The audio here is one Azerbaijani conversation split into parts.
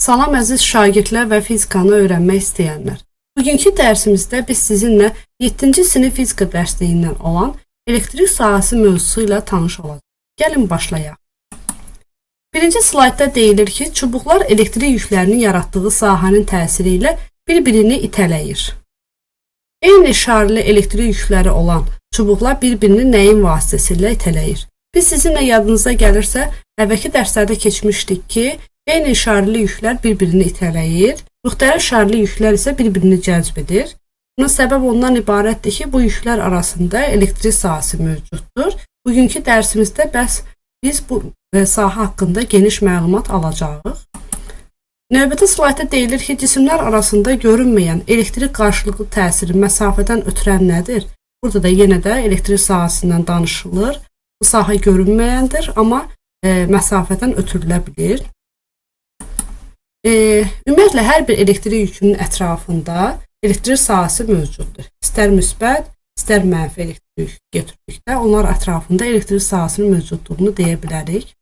Salam əziz şagirdlər və fizikanı öyrənmək istəyənlər. Bugünkü dərsimizdə biz sizinlə 7-ci sinif fizika dərsliyindən olan elektrik sahəsi mövzusu ilə tanış olacağıq. Gəlin başlayaq. Birinci slaydda deyilir ki, çubuqlar elektrik yüklərinin yaratdığı sahənin təsiri ilə bir-birini itələyir. Eyni şarlı elektrik yükləri olan çubuqlar bir-birini nəyin vasitəsilə itələyir? Biz sizinlə yadınıza gəlirsə, əvvəlki dərslərdə keçmişdik ki, eyni şarlı yüklər bir-birini itələyir, müxtəlif şarlı yüklər isə bir-birini cəzb edir. Buna səbəb ondan ibarətdir ki, bu yüklər arasında elektrik sahəsi mövcuddur. Bugünkü dərsimizdə biz bu sahə haqqında geniş məlumat alacağıq. Növbəti slaydda deyilir ki, cisimlər arasında görünməyən elektrik qarşılıqlı təsiri məsafədən ötürən nədir? Burada da yenə də elektrik sahəsindən danışılır. Bu sahə görünməyəndir, amma məsafədən ötürülə bilir. Ümumiyyətlə, hər bir elektrik yükünün ətrafında elektrik sahəsi mövcuddur. İstər müsbət, istər mənfi elektrik yük götürdükdə onlar ətrafında elektrik sahəsinin mövcudluğunu deyə bilərik.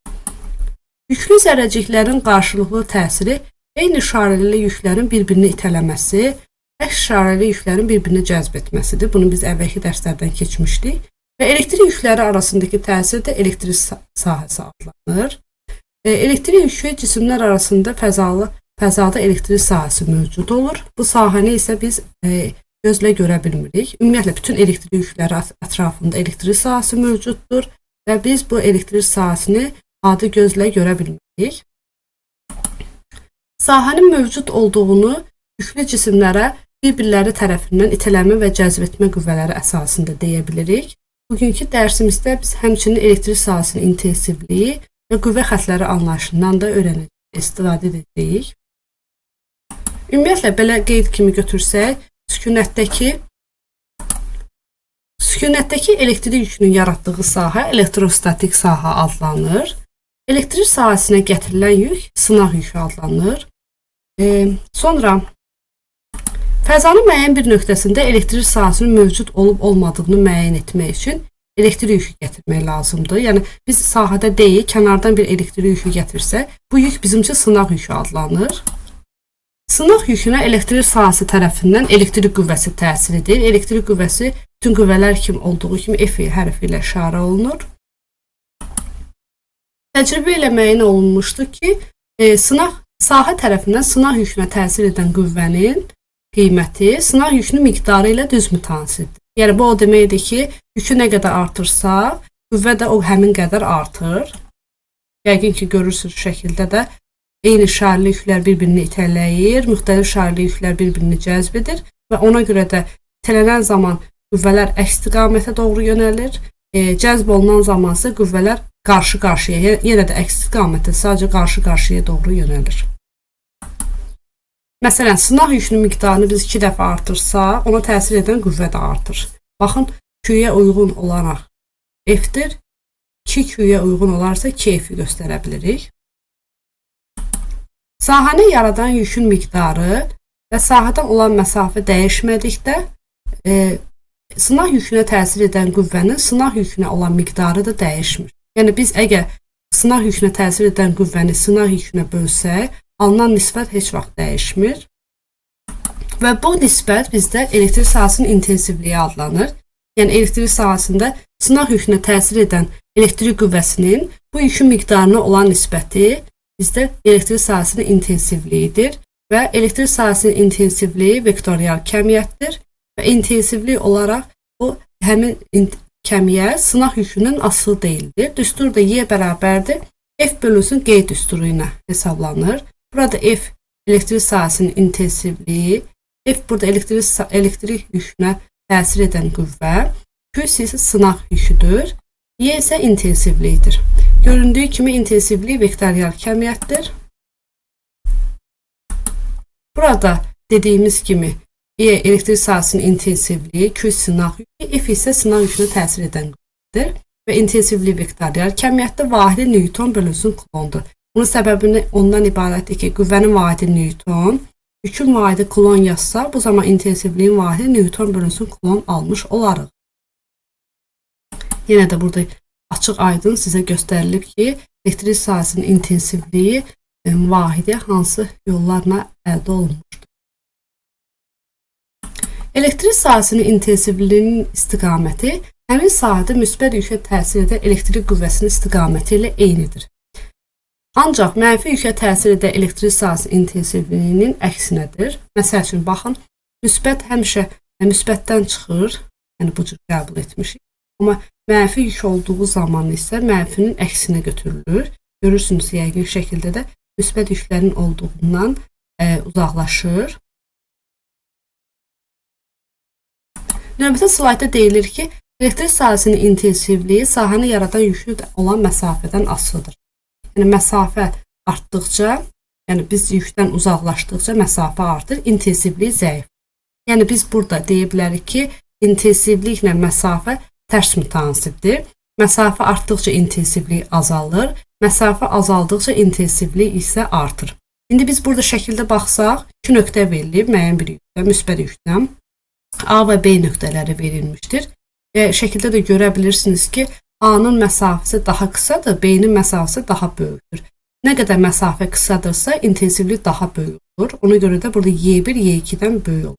Yüklü zərrəciklərin qarşılıqlı təsiri eyni şarəli yüklərin bir-birini itələməsi, əks şarəli yüklərin bir-birini cəzb etməsidir. Bunu biz əvvəlki dərslərdən keçmişdik. Və elektrik yükləri arasındakı təsir də elektrik sahəsi adlanır. Elektrik yükü cisimlər arasında fəzada elektrik sahəsi mövcud olur. Bu sahəni isə biz gözlə görə bilmirik. Ümumiyyətlə, bütün elektrik yükləri ətrafında elektrik sahəsi mövcuddur və biz bu elektrik sahəsini adi gözlə görə bilmirik. Sahənin mövcud olduğunu yüklü cisimlərə bir-birləri tərəfindən itələnmə və cəzb etmə qüvvələri əsasında deyə bilirik. Bugünkü dərsimizdə biz həmçinin elektrik sahəsinin intensivliyi və qüvvə xətləri anlayışından da istifadə edəcəyik. Ümumiyyətlə, belə qeyd kimi götürsək, sükunətdəki elektrik yükünün yaratdığı sahə elektrostatik sahə adlanır. Elektrik sahəsinə gətirilən yük sınaq yükü adlanır. Sonra fəzanın müəyyən bir nöqtəsində elektrik sahəsinin mövcud olub-olmadığını müəyyən etmək üçün elektrik yükü gətirmək lazımdır. Yəni, biz sahədə deyil, kənardan bir elektrik yükü gətirsək, bu yük bizim üçün sınaq yükü adlanır. Sınaq yükünə elektrik sahəsi tərəfindən elektrik qüvvəsi təsir edir. Elektrik qüvvəsi bütün qüvvələr kimi olduğu kimi F hərfi ilə işarə olunur. Təcrübə ilə müəyyən olunmuşdur ki, sahə tərəfindən sınaq yükünə təsir edən qüvvənin qiyməti sınaq yükünün miqdarı ilə düz mütənasibdir. Yəni, bu o deməkdir ki, yükü nə qədər artırsa, qüvvə də o həmin qədər artır. Yəqin ki, görürsünüz şəkildə də eyni şarlı yüklər bir-birini itələyir, müxtəlif şarlı yüklər bir-birini cəzb edir və ona görə də itələnən zaman qüvvələr əks istiqamətə doğru yönəlir, cəzb olunan zaman isə qüvvələr qarşı-qarşıya, yenə də əks istiqamətə, sadəcə qarşı-qarşıya doğru yönəlir. Məsələn, sınaq yükünün miqdarını biz 2 dəfə artırsa, ona təsir edən qüvvə də artır. Baxın, Q-yə uyğun olaraq F-dir, 2Q-yə uyğun olarsa 2F-i göstərə bilirik. Sahəni yaradan yükün miqdarı və sahədən olan məsafə dəyişmədikdə, sınaq yükünə təsir edən qüvvənin sınaq yükünə olan miqdarı da dəyişmir. Yəni, biz əgər sınaq yükünə təsir edən qüvvəni sınaq yükünə bölsək, alınan nisbət heç vaxt dəyişmir və bu nisbət bizdə elektrik sahəsinin intensivliyi adlanır. Yəni, elektrik sahəsində sınaq yükünə təsir edən elektrik qüvvəsinin bu yükün miqdarına olan nisbəti bizdə elektrik sahəsinin intensivliyidir və elektrik sahəsinin intensivliyi vektorial kəmiyyətdir və intensivlik olaraq o həmin kəmiyyət sınaq yükünün asılı deyildir. Düstur da Y bərabərdir F bölünsün G düsturu ilə hesablanır. Burada F elektrik sahəsinin intensivliyi, F burada elektrik yükünə təsir edən qüvvə, Q isə sınaq yüküdür, Y isə intensivliyidir. Göründüyü kimi intensivlik vektorial kəmiyyətdir. Burada dediyimiz kimi E elektrik sahəsinin intensivliyi, Q sınaq yükü, F isə sınaq yükünə təsir edən qüvvədir və intensivlik vektorial kəmiyyətdə vahidi Newton bölünsün kulondur. Bunun səbəbini ondan ibarətdir ki, qüvvənin vahidi Newton, yükün vahidi kulon yazsa, bu zaman intensivliyin vahidi Newton bölünsün kulon almış olarıq. Yenə də burada açıq aydın sizə göstərilib ki, elektrik sahəsinin intensivliyi vahidi hansı yollarla əldə olunmuşdur? Elektrik sahəsinin intensivliyinin istiqaməti həmin sahədə müsbət yükə təsir edən elektrik qüvvəsinin istiqaməti ilə eynidir. Ancaq mənfi yükə təsir edən elektrik sahəsinin intensivliyinin əksinədir. Məsəl üçün, baxın, müsbət həmişə müsbətdən çıxır, yəni bu cür qəbul etmişik. Amma mənfi yük olduğu zaman isə mənfinin əksinə götürülür. Görürsünüz, yəqin şəkildə də müsbət yüklərin olduğundan uzaqlaşır. Növbəti slaytda deyilir ki, elektrik sahəsinin intensivliyi sahəni yaradan yüklü olan məsafədən asılıdır. Yəni, məsafə artdıqca, yəni biz yükdən uzaqlaşdıqca məsafə artır, intensivlik zəif. Yəni, biz burada deyə bilərik ki, intensivliklə məsafə tərs mütənasibdir. Məsafə artdıqca intensivlik azalır, məsafə azaldıqca intensivlik isə artır. İndi biz burada şəkildə baxsaq, 2 nöqtə verilib müəyyən bir yükdən, müsbət yükdən. A və B nöqtələri verilmişdir. Şəkildə də görə bilirsiniz ki, A-nın məsafəsi daha qısadır, B-nin məsafəsi daha böyükdür. Nə qədər məsafə qısadırsa, intensivlik daha böyük olur. Ona görə də burada Y1, Y2-dən böyük olur.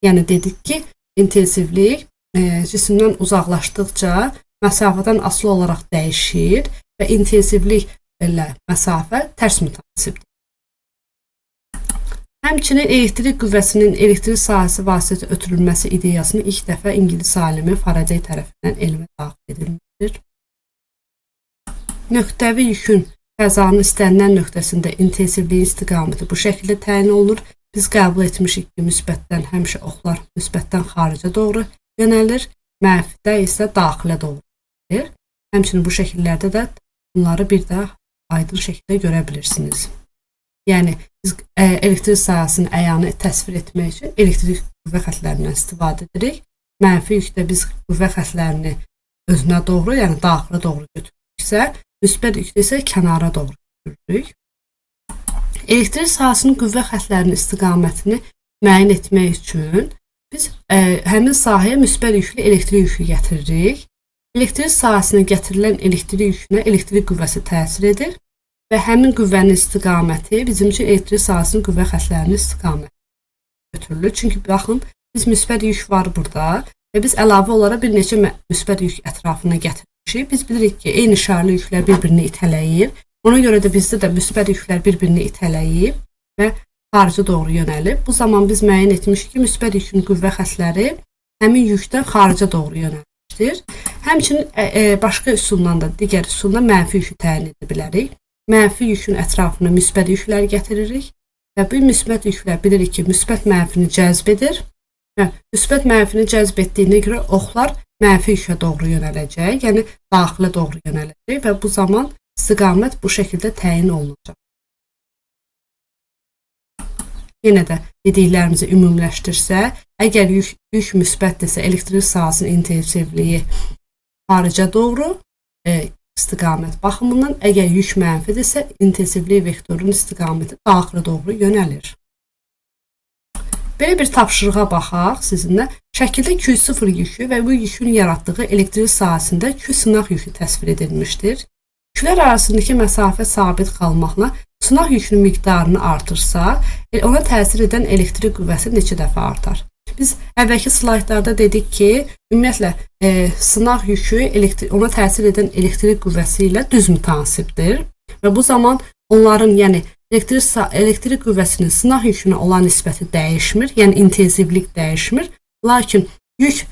Yəni, dedik ki, intensivlik cisimdən uzaqlaşdıqca məsafədən asılı olaraq dəyişir və intensivlik ilə məsafə tərs mütənasibdir. Həmçinin elektrik qüvvəsinin elektrik sahəsi vasitəsilə ötürülməsi ideyasını ilk dəfə İngilis alimi Faraday tərəfindən elmə daxil edilmişdir. Nöqtəvi yükün fəzanın istənilən nöqtəsində intensivliyin istiqaməti bu şəkildə təyin olunur. Biz qəbul etmişik ki, müsbətdən həmişə oxlar müsbətdən xaricə doğru yönəlir, mənfidə isə daxilə doğru yönəlir. Həmçinin bu şəkillərdə də bunları bir də aydın şəkildə görə bilirsiniz. Yəni, biz elektrik sahəsinin əyyanı təsvir etmək üçün elektrik qüvvə xətlərindən istifadə edirik. Mənfi yükdə biz qüvvə xətlərini özünə doğru, yəni daxilə doğru götürürüksə, müsbət yükdə isə kənara doğru götürürük. Elektrik sahəsinin qüvvə xətlərinin istiqamətini müəyyən etmək üçün biz həmin sahəyə müsbət yüklü elektrik yükü gətiririk. Elektrik sahəsinə gətirilən elektrik yükünə elektrik qüvvəsi təsir edir. Və həmin qüvvənin istiqaməti bizim üçün elektrik sahəsinin qüvvə xətlərinin istiqaməti götürülür. Çünki baxın, biz müsbət yük var burada və biz əlavə olaraq bir neçə müsbət yük ətrafına gətirmişik. Biz bilirik ki, eyni şarlı yüklər bir-birini itələyir. Ona görə də bizdə də müsbət yüklər bir-birini itələyib və xaricə doğru yönəlib. Bu zaman biz müəyyən etmişik ki, müsbət yükün qüvvə xətləri həmin yükdən xaricə doğru yönəlmişdir. Həmçinin başqa üsuldan da, digər üsuldan mənfi yükü təyin edə bilərik. Mənfi yükün ətrafına müsbət yüklər gətiririk və bu müsbət yüklər bilirik ki, müsbət mənfini cəzb edir və müsbət mənfini cəzb etdiyinə görə oxlar mənfi yükə doğru yönələcək, yəni daxilə doğru yönələcək və bu zaman istiqamət bu şəkildə təyin olunacaq. Yenə də dediklərimizi ümumiləşdirsə, əgər yük müsbətdirsə, elektrik sahəsinin intensivliyi xaricə doğru istiqamət baxımından, əgər yük mənfidirsə, intensivlik vektorunun istiqaməti daxilə doğru yönəlir. Belə bir tapşırığa baxaq sizinlə. Şəkildə Q0 yükü və bu yükün yaratdığı elektrik sahəsində Q sınaq yükü təsvir edilmişdir. Yüklər arasındakı məsafə sabit qalmaqla sınaq yükünün miqdarını artırsa, ona təsir edən elektrik qüvvəsi neçə dəfə artar? Biz əvvəlki slaytlarda dedik ki, ümumiyyətlə sınaq yükü ona təsir edən elektrik qüvvəsi ilə düz mütənasibdir və bu zaman onların, yəni elektrik qüvvəsinin sınaq yükünə olan nisbəti dəyişmir, yəni intensivlik dəyişmir. Lakin yük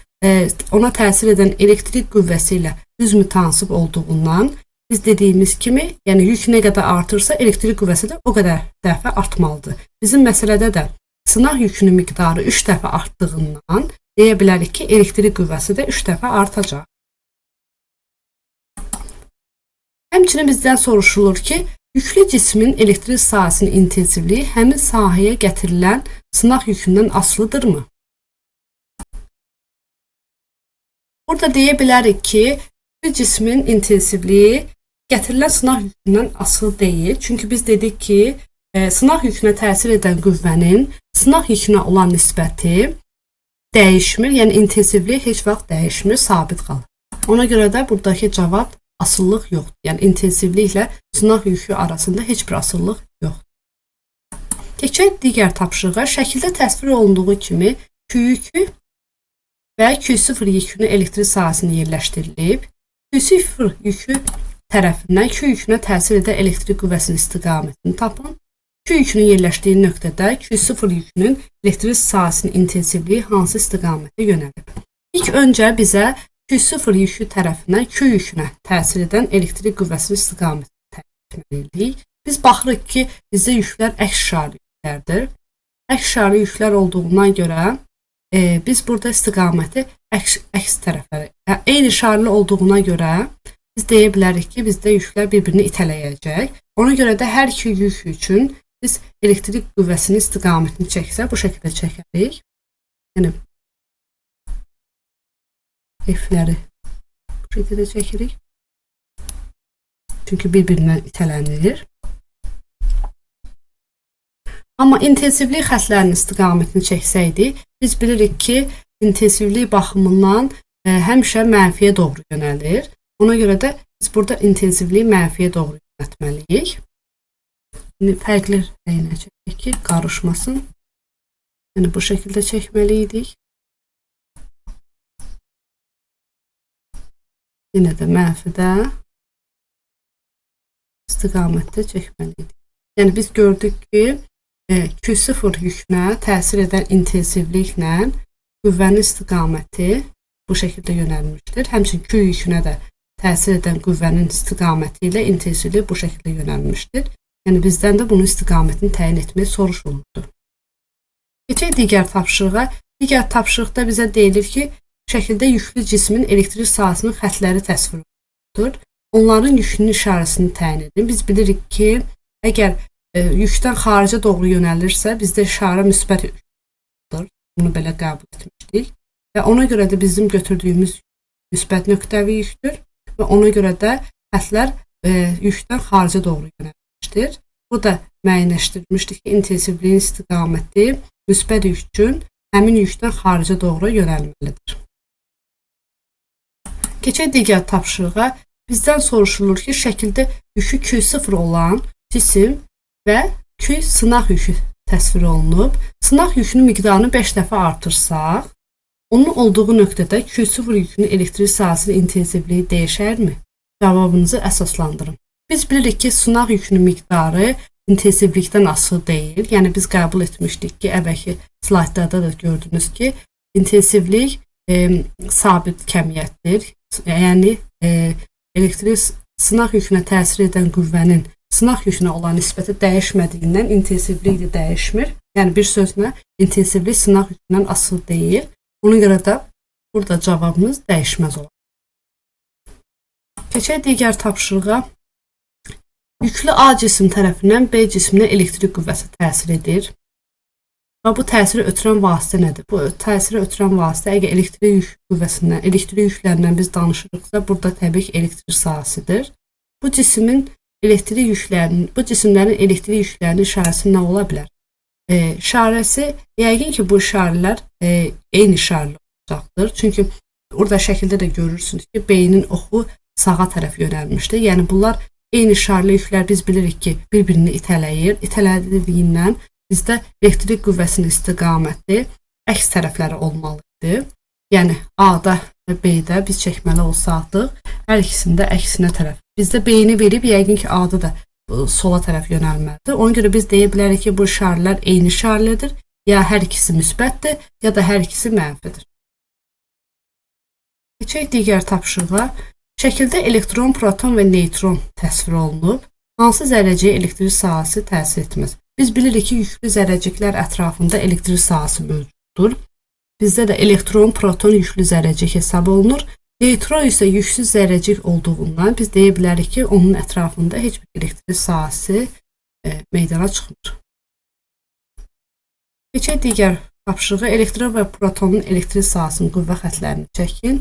ona təsir edən elektrik qüvvəsi ilə düz mütənasib olduğundan biz dediyimiz kimi, yəni yük nə qədər artırsa, elektrik qüvvəsi də o qədər dəfə artmalıdır. Bizim məsələdə də sınaq yükünün miqdarı 3 dəfə artdığından deyə bilərik ki, elektrik qüvvəsi də 3 dəfə artacaq. Həmçinin bizdən soruşulur ki, yüklü cismin elektrik sahəsinin intensivliyi həmin sahəyə gətirilən sınaq yükündən asılıdırmı? Burada deyə bilərik ki, yüklü cismin intensivliyi gətirilən sınaq yükündən asılı deyil. Çünki biz dedik ki, sınaq yükünə təsir edən qüvvənin sınaq yükünə olan nisbəti dəyişmir, yəni intensivlik heç vaxt dəyişmir, sabit qalır. Ona görə də buradakı cavab asıllıq yoxdur. Yəni intensivliklə sınaq yükü arasında heç bir asıllıq yoxdur. Keçək digər tapşırığa. Şəkildə təsvir olunduğu kimi Q2 və Q0 yükünün elektrik sahəsində yerləşdirilib. Q0 yükü tərəfindən Q yükünə təsir edən elektrik qüvvəsinin istiqamətini tapın. Q yükünün yerləşdiyi nöqtədə Q0 yükünün elektrik sahəsinin intensivliyi hansı istiqamətə yönəlib? İlk öncə bizə Q0 yükü tərəfindən Q yükünə təsir edən elektrik qüvvəsinin istiqamətini təyin etməliyik. Biz baxırıq ki, bizdə yüklər əks işarəli yüklərdir. Əks işarəli yüklər olduğuna görə biz burada istiqaməti əks tərəfə, eyni işarəli olduğuna görə biz deyə bilərik ki, bizdə yüklər bir-birini itələyəcək. Ona görə də hər iki yük üçün biz elektrik qüvvəsinin istiqamətini çəksə, bu şəkildə çəkərik. Yəni F-ləri bu şəkildə çəkirik. Çünki bir-birindən itələnir. Amma intensivlik xətlərinin istiqamətini çəksəydi, biz bilirik ki, intensivlik baxımından həmişə mənfiyə doğru yönəlir. Ona görə də biz burada intensivliyi mənfiyə doğru yönəltməliyik. Fərqli rənglə çəkək ki, qarışmasın. Yəni bu şəkildə çəkməliydik. Yenə də mənfidə istiqamətdə çəkməliydik. Yəni biz gördük ki, Q0 yükünə təsir edən intensivliklə qüvvənin istiqaməti bu şəkildə yönəlmişdir. Həmçinin Q yükünə də təsir edən qüvvənin istiqaməti ilə intensivlik bu şəkildə yönəlmişdir. Yəni bizdən də bunun istiqamətini təyin etmək soruşulmuşdur. Keçək digər tapşırığa. Digər tapşırıqda bizə deyilir ki, şəkildə yüklü cismin elektrik sahəsinin xətləri təsvir olunur. Onların yükünün işarəsini təyin edin. Biz bilirik ki, əgər yükdən xaricə doğru yönəlirsə, bizdə işarə müsbət yükdür. Bunu belə qəbul etmişdik. Və ona görə də bizim götürdüyümüz müsbət nöqtəvi yükdür. Və ona görə də xətlər yükdən xaricə doğru yönəlmişdir. Bu da müəyyənləşdirilmişdir ki, intensivliyin istiqaməti müsbət yük üçün həmin yükdən xaricə doğru yönəlməlidir. Keçək digər tapşırığa. Bizdən soruşulur ki, şəkildə yükü Q0 olan cisim və Q sınaq yükü təsvir olunub. Sınaq yükünün miqdarını 5 dəfə artırsaq, onun olduğu nöqtədə Q0 yükünün elektrik sahəsinin intensivliyi dəyişərmi? Cavabınızı əsaslandırın. Biz bilirik ki, sınaq yükünün miqdarı intensivlikdən asılı deyil. Yəni biz qəbul etmişdik ki, əvvəlki slaydlarda da gördünüz ki, intensivlik sabit kəmiyyətdir. Yəni elektrik sınaq yükünə təsir edən qüvvənin sınaq yükünə olan nisbəti dəyişmədiyindən intensivlik də dəyişmir. Yəni bir sözlə intensivlik sınaq yükündən asılı deyil. Ona görə də burada cavabımız dəyişməz olar. Keçək digər tapşırığa. Yüklü A cisim tərəfindən B cisminə elektrik qüvvəsi təsir edir. Və bu təsiri ötürən vasitə nədir? Bu təsiri ötürən vasitə əgər elektrik yük qüvvəsindən, elektrik yüklərindən biz danışırıqsa, burada təbii ki, elektrik sahəsidir. Bu cisimlərin elektrik yüklərinin işarəsi nə ola bilər? İşarəsi, yəqin ki, bu işarələr eyni işarəli olacaqdır. Çünki orada şəkildə də görürsünüz ki, beynin oxu sağa tərəf yönəlmişdir. Yəni bunlar eyni işarəli yüklər biz bilirik ki, bir-birini itələyir. İtələdiyindən bizdə elektrik qüvvəsinin istiqaməti əks tərəfləri olmalıdır. Yəni A-da və B-də biz çəkməli olsaqdıq, hər ikisində əksinə tərəf. Bizdə B-ni verib, yəqin ki, A-da da sola tərəf yönəlməlidir. Ona görə biz deyə bilərik ki, bu işarələr eyni işarəlidir. Ya hər ikisi müsbətdir, ya da hər ikisi mənfidir. Keçək digər tapşırığa. Şəkildə elektron, proton və neytron təsvir olunub. Hansı zərrəciyə elektrik sahəsi təsir etməz? Biz bilirik ki, yüklü zərrəciklər ətrafında elektrik sahəsi mövcuddur. Bizdə də elektron, proton yüklü zərrəcik hesab olunur. Neytron isə yüksüz zərrəcik olduğundan biz deyə bilərik ki, onun ətrafında heç bir elektrik sahəsi meydana çıxmır. Keçək digər tapşırığa. Elektron və protonun elektrik sahəsinin qüvvə xətlərini çəkin.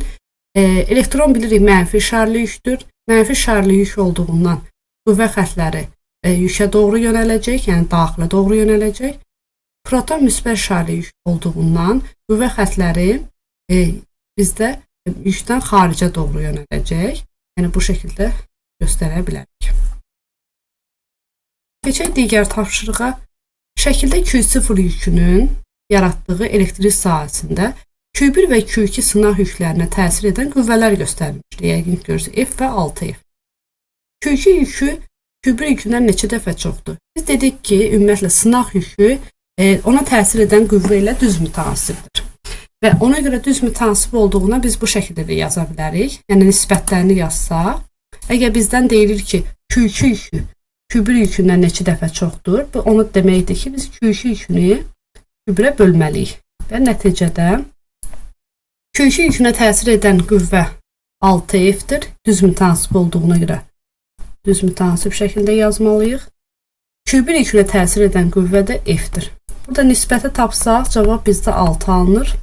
Elektron bilirik mənfi işarəli yükdür. Mənfi işarəli yük olduğundan qüvvə xətləri yükə doğru yönələcək, yəni daxilə doğru yönələcək. Proton müsbət işarəli yük olduğundan qüvvə xətləri bizdə yükdən xaricə doğru yönələcək. Yəni bu şəkildə göstərə bilərik. Keçək digər tapşırığa. Şəkildə Q0 yükünün yaratdığı elektrik sahəsində Q1 və Q2 sınaq yüklərinə təsir edən qüvvələr göstərilmişdir. Yəqin görürsünüz, F və 6F. Q2 yükü Q1 yükündən neçə dəfə çoxdur? Biz dedik ki, ümumiyyətlə sınaq yükü ona təsir edən qüvvə ilə düz mütənasibdir. Və ona görə düz mütənasib olduğuna biz bu şəkildə də yaza bilərik. Yəni nisbətlərini yazsaq, əgər bizdən deyilir ki, Q2 yükü Q1 yükündən neçə dəfə çoxdur, bu onu deməkdir ki, biz Q2 yükünü Q1-ə bölməliyik. Və nəticədə Q2 yükünə təsir edən qüvvə 6F-dir. Düz mütənasib olduğuna görə düz mütənasib şəkildə yazmalıyıq. Q1 yükünə təsir edən qüvvə də F-dir. Burada nisbəti tapsaq, cavab bizdə 6 alınır.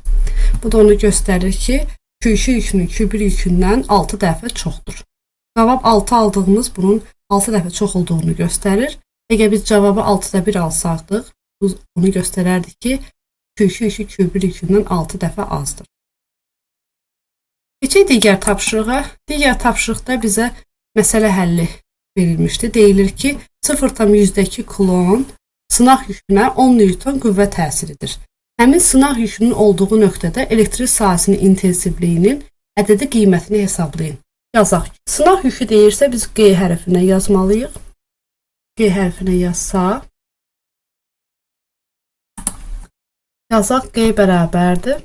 Bu da onu göstərir ki, Q2 yükünün Q1 yükündən 6 dəfə çoxdur. Cavab 6 aldığımız bunun 6 dəfə çox olduğunu göstərir. Əgər biz cavabı 6'da 1 alsaqdıq, bu onu göstərərdik ki, Q2 yükü Q1 yükündən 6 dəfə azdır. Keçək digər tapşırığa. Digər tapşırıqda bizə məsələ həlli verilmişdi. Deyilir ki, 0,2 kulon sınaq yükünə 10 Newton qüvvə təsiridir. Həmin sınaq yükünün olduğu nöqtədə elektrik sahəsinin intensivliyinin ədədi qiymətini hesablayın. Yazaq. Sınaq yükü deyirsə biz G hərfinə yazmalıyıq. G hərfinə yazsaq. Yazaq G bərabərdir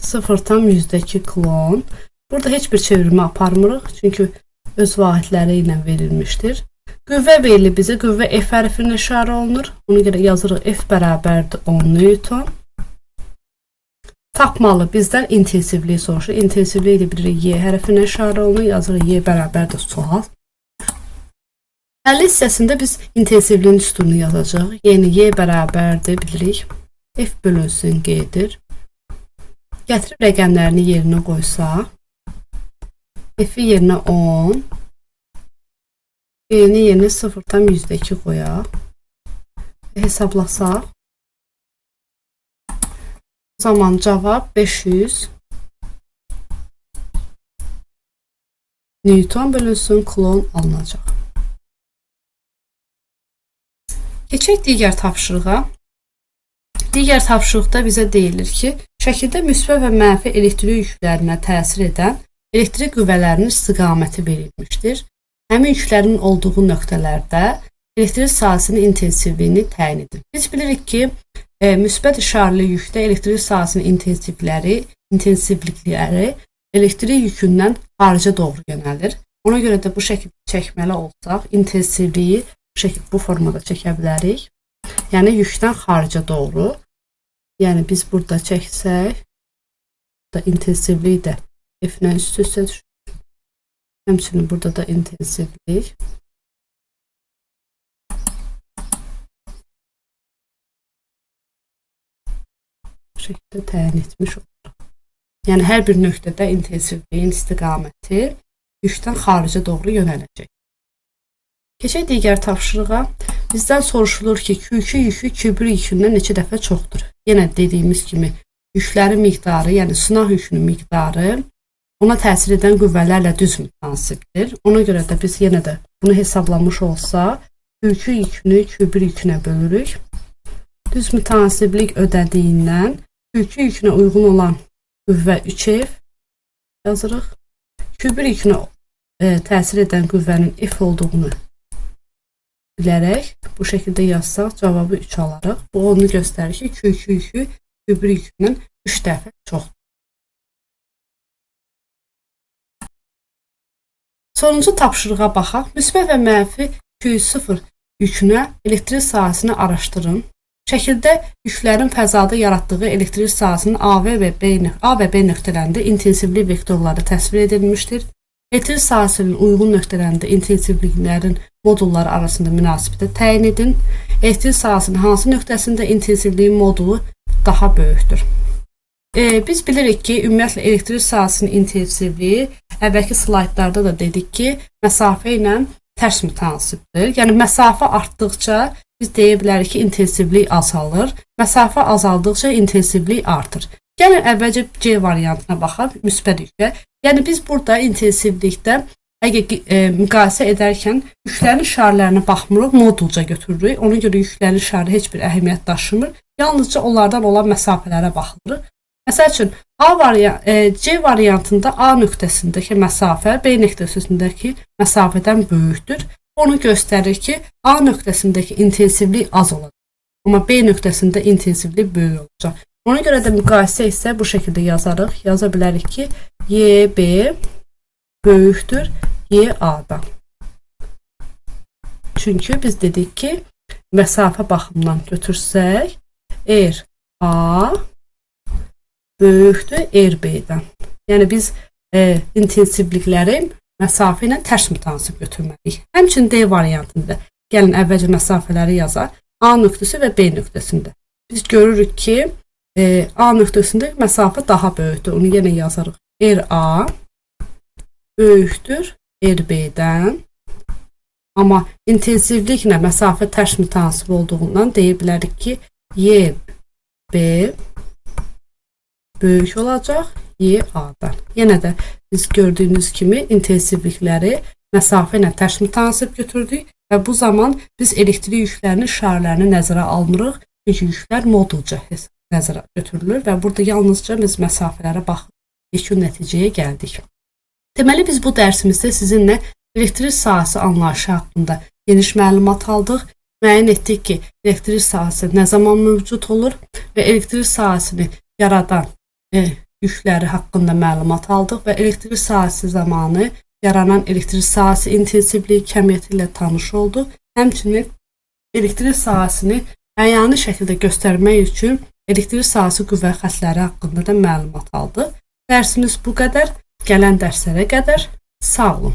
0,2 kulon. Burada heç bir çevirmə aparmırıq. Çünki öz vahidləri ilə verilmişdir. Qüvvə verilir bizə. Qüvvə F hərfinə işarə olunur. Ona görə yazırıq F bərabərdir 10 Newton. Tapmalı bizdən intensivliyi soruşur. İntensivliyi də bilirik Y hərfinə işarə olunur. Yazırıq Y bərabərdir sual. Həlli hissəsində biz intensivliyin üstünlüyünü yazacağıq. Yəni Y bərabərdir bilirik. F bölünsün G'dir. Gətirib rəqəmlərini yerinə qoysaq. F-i yerinə 10. G-ni yerinə 0,2 qoyaq. Hesablasaq. O zaman cavab 500 Newton bölünsün kulon alınacaq. Keçək digər tapşırığa. Digər tapşırıqda bizə deyilir ki, şəkildə müsbət və mənfi elektrik yüklərinə təsir edən elektrik qüvvələrinin istiqaməti verilmişdir. Həmin yüklərin olduğu nöqtələrdə elektrik sahəsinin intensivliyini təyin edin. Biz bilirik ki, müsbət işarəli yükdə elektrik sahəsinin intensivlikləri elektrik yükündən xaricə doğru yönəlir. Ona görə də bu şəkildə çəkməli olsaq, intensivliyi bu formada çəkə bilərik. Yəni yükdən xaricə doğru. Yəni biz burada çəksək, burada intensivlik də F-lə üst-üstə düşür. Həmçinin burada da intensivlik. Bu şəkildə təyin etmiş oluruq. Yəni hər bir nöqtədə intensivliyin istiqaməti yükdən xaricə doğru yönələcək. Keçək digər tapşırığa. Bizdən soruşulur ki, Q2 yükü Q1 yükündən neçə dəfə çoxdur? Yenə dediyimiz kimi yüklərin miqdarı, yəni sınaq yükünün miqdarı ona təsir edən qüvvələrlə düz mütənasibdir. Ona görə də biz yenə də bunu hesablamış olsa, Q2 yükünü Q1 yükünə bölürük. Düz mütənasiblik ödədiyindən Q2 yükünə uyğun olan qüvvə 3F yazırıq. Q1 yükünə təsir edən qüvvənin F olduğunu bilərək bu şəkildə yazsaq cavabı 3 alarıq. Bu onu göstərir ki, Q2 yükü Q1 yükündən 3 dəfə çoxdur. Sonuncu tapşırığa baxaq. Müsbət və mənfi Q0 yükünə elektrik sahəsini araşdırın. Şəkildə yüklərin fəzada yaratdığı elektrik sahəsinin A və B nöqtələrində intensivlik vektorları təsvir edilmişdir. Elektrik sahəsinin uyğun nöqtələrində intensivliklərin modulları arasında münasibətə təyin edin. Elektrik sahəsinin hansı nöqtəsində intensivliyin modulu daha böyükdür? Biz bilirik ki, ümumiyyətlə elektrik sahəsinin intensivliyi əvvəlki slaydlarda da dedik ki, məsafə ilə tərs mütənasibdir. Yəni məsafə artdıqca biz deyə bilərik ki, intensivlik azalır. Məsafə azaldıqca intensivlik artır. Gəlin əvvəlcə C variantına baxaq, müsbət yükə. Yəni biz burada intensivlikdə müqayisə edərkən yüklərin işarələrinə baxmırıq, modulca götürürük. Ona görə yüklərin işarə heç bir əhəmiyyət daşımır. Yalnızca onlardan olan məsafələrə baxılır. Məsəl üçün C variantında A nöqtəsindəki məsafə B nöqtəsindəki məsafədən böyükdür. Onu göstərir ki, A nöqtəsindəki intensivlik az olacaq. Amma B nöqtəsində intensivlik böyük olacaq. Ona görə də müqayisə isə bu şəkildə yazarıq. Yaza bilərik ki, YB böyükdür YA-dan. Çünki biz dedik ki, məsafə baxımından götürsək, RA böyükdür RB-dən. Yəni biz intensivlikləri məsafə ilə tərs mütənsib götürməliyik. Həmçinin D variantında gəlin əvvəlcə məsafələri yazaq. A nöqtəsi və B nöqtəsində. Biz görürük ki, A nöqtəsində məsafə daha böyükdür. Onu yenə yazarıq. RA böyükdür RB-dən. Amma intensivliklə məsafə tərs mütənsib olduğundan deyə bilərik ki, YB böyük olacaq YA-dan. Yenə də biz gördüyünüz kimi intensivlikləri məsafə ilə tərs mütənsib götürdük və bu zaman biz elektrik yüklərinin işarələrini nəzərə almırıq. Çünki yüklər modulca nəzərə götürülür və burada yalnızca biz məsafələrə baxıb yekun nəticəyə gəldik. Deməli, biz bu dərsimizdə sizinlə elektrik sahəsi anlayışı haqqında geniş məlumat aldıq. Müəyyən etdik ki, elektrik sahəsi nə zaman mövcud olur və elektrik sahəsini yaradan yükləri haqqında məlumat aldıq və elektrik sahəsi zamanı yaranan elektrik sahəsi intensivliyi kəmiyyəti ilə tanış olduq. Həmçinin elektrik sahəsini əyani şəkildə göstərmək üçün elektrik sahəsi qüvvə xəttləri haqqında da məlumat aldıq. Dərsimiz bu qədər. Gələn dərslərə qədər sağ olun.